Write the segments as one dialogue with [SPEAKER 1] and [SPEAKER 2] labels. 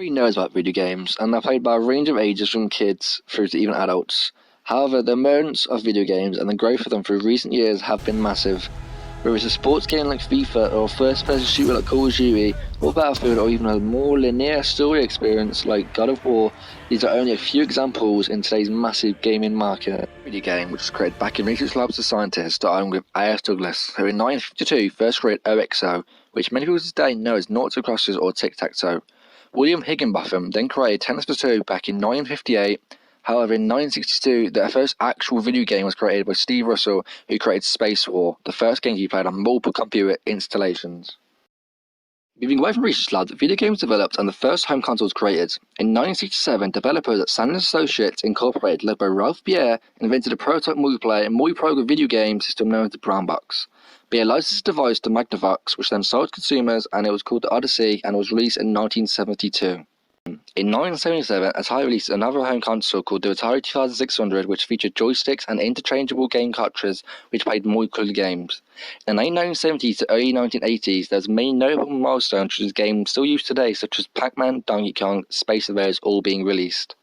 [SPEAKER 1] Everybody knows about video games, and they're played by a range of ages from kids through to even adults. However, the emergence of video games and the growth of them through recent years have been massive. Whether it's a sports game like FIFA, or a first-person shooter like Call of Duty, or Battlefield, or even a more linear story experience like God of War, these are only a few examples in today's massive gaming market. Video game, which was created back in research labs of scientists starting with A.S. Douglas, who in 1952 first created OXO, which many people today know as noughts and crosses or tic-tac-toe. William Higginbotham then created Tennis for Two back in 1958. However, in 1962, the first actual video game was created by Steve Russell, who created Space War, the first game he played on multiple computer installations. Moving away from research labs, video games developed and the first home console was created. In 1967, developers at Sanders Associates Incorporated, led by Ralph Baer, invented a prototype multiplayer and multi-program video game system known as the Brown Box. Baer licensed the device to Magnavox, which then sold to consumers, and it was called the Odyssey and was released in 1972. In 1977, Atari released another home console called the Atari 2600, which featured joysticks and interchangeable game cartridges which played multiplayer games. In the late 1970s to early 1980s, there was many notable milestones such as games still used today, such as Pac-Man, Donkey Kong, Space Invaders, all being released.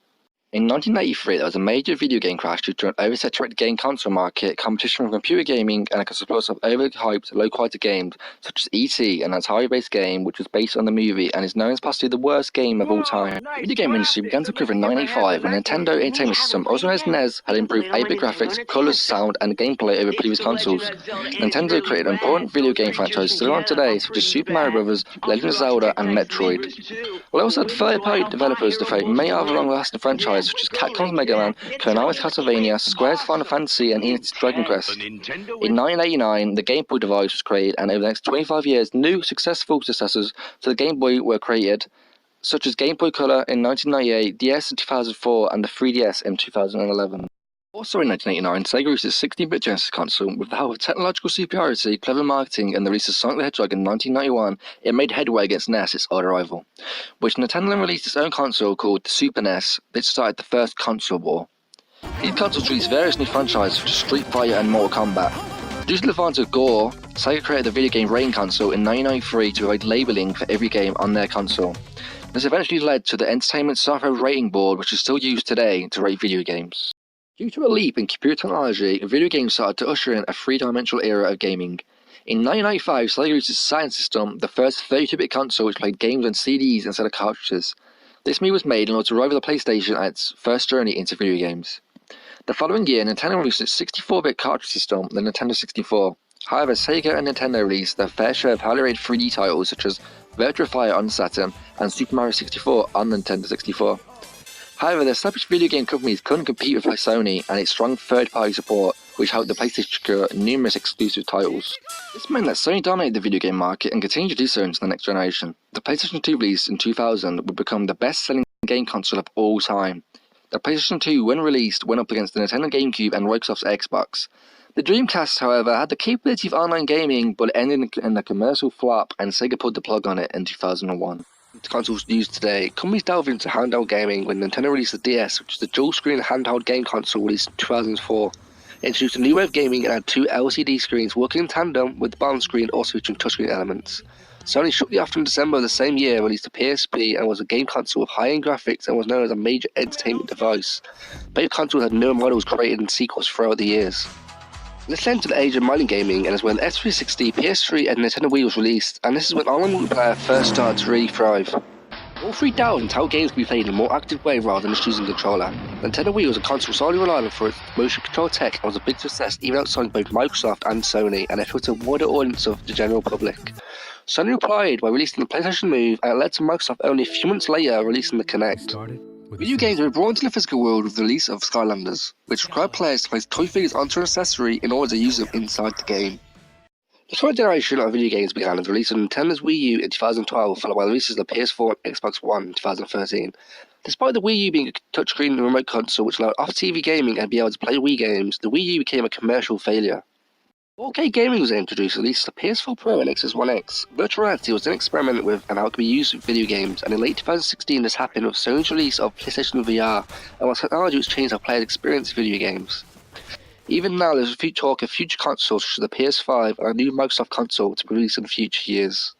[SPEAKER 1] In 1983, there was a major video game crash due to an oversaturated game console market, competition from computer gaming, and a surplus of overhyped, low-quality games such as E.T., an Atari-based game which was based on the movie and is known as possibly the worst game of all time. The video game industry began to recover in 1985 when Nintendo Entertainment System, also known as NES, had improved 8-bit graphics, colours, sound, and gameplay over previous consoles. Nintendo created important video game franchises still on today, such as Super Mario Bros., Legend of Zelda, and Metroid. They also had third-party developers to create many other long-lasting franchises such as Capcom's Mega Man, Konami's Castlevania, Square's Final Fantasy, and Enix's Dragon Quest. In 1989, the Game Boy device was created, and over the next 25 years, new successful successors to the Game Boy were created, such as Game Boy Color in 1998, DS in 2004, and the 3DS in 2011. Also in 1989, Sega released its 16-bit Genesis console. With the help of technological superiority, clever marketing, and the release of Sonic the Hedgehog in 1991, it made headway against NES, its older rival, which Nintendo then released its own console called the Super NES, which started the first console war. These consoles released various new franchises such as Street Fighter and Mortal Kombat. Due to the advance of gore, Sega created the video game rating console in 1993 to provide labeling for every game on their console. This eventually led to the Entertainment Software Rating Board, which is still used today to rate video games. Due to a leap in computer technology, video games started to usher in a three-dimensional era of gaming. In 1995, Sega released its Saturn system, the first 32-bit console which played games on CDs instead of cartridges. This move was made in order to rival the PlayStation at its first journey into video games. The following year, Nintendo released its 64-bit cartridge system, the Nintendo 64. However, Sega and Nintendo released their fair share of highly rated 3D titles such as Virtua Fighter on Saturn and Super Mario 64 on Nintendo 64. However, the established video game companies couldn't compete with Sony and its strong third-party support, which helped the PlayStation secure numerous exclusive titles. This meant that Sony dominated the video game market and continued to do so into the next generation. The PlayStation 2 release in 2000 would become the best-selling game console of all time. The PlayStation 2, when released, went up against the Nintendo GameCube and Microsoft's Xbox. The Dreamcast, however, had the capability of online gaming, but it ended in a commercial flop, and Sega pulled the plug on it in 2001. Consoles used today, companies delved into handheld gaming when Nintendo released the DS, which is the dual-screen handheld game console released in 2004. It introduced a new way of gaming and had two LCD screens working in tandem, with the bottom screen also featuring touchscreen elements. Sony shortly after in December of the same year released the PSP and was a game console with high-end graphics and was known as a major entertainment device. Both consoles had newer models created in sequels throughout the years. This led to the age of mining gaming, and is when the S360, PS3 and Nintendo Wii was released, and this is when online multiplayer first started to really thrive. All three delved into how games could be played in a more active way rather than just using a controller. Nintendo Wii was a console solely reliable for its motion control tech and was a big success even outside both Microsoft and Sony, and it appealed to a wider audience of the general public. Sony replied by releasing the PlayStation Move, and it led to Microsoft only a few months later releasing the Kinect. Video games were brought into the physical world with the release of Skylanders, which required players to place toy figures onto an accessory in order to use them inside the game. The current generation of video games began with the release of Nintendo's Wii U in 2012, followed by the releases of the PS4 and Xbox One in 2013. Despite the Wii U being a touchscreen and remote console which allowed off-TV gaming and be able to play Wii games, the Wii U became a commercial failure. 4K gaming was introduced at least the PS4 Pro and Xbox One X. Virtual reality was then experimented with and how it could be used with video games, and in late 2016 this happened with Sony's release of PlayStation VR, and while technology was changed how players experience video games. Even now there's talk of future consoles such as the PS5 and a new Microsoft console to be released in future years.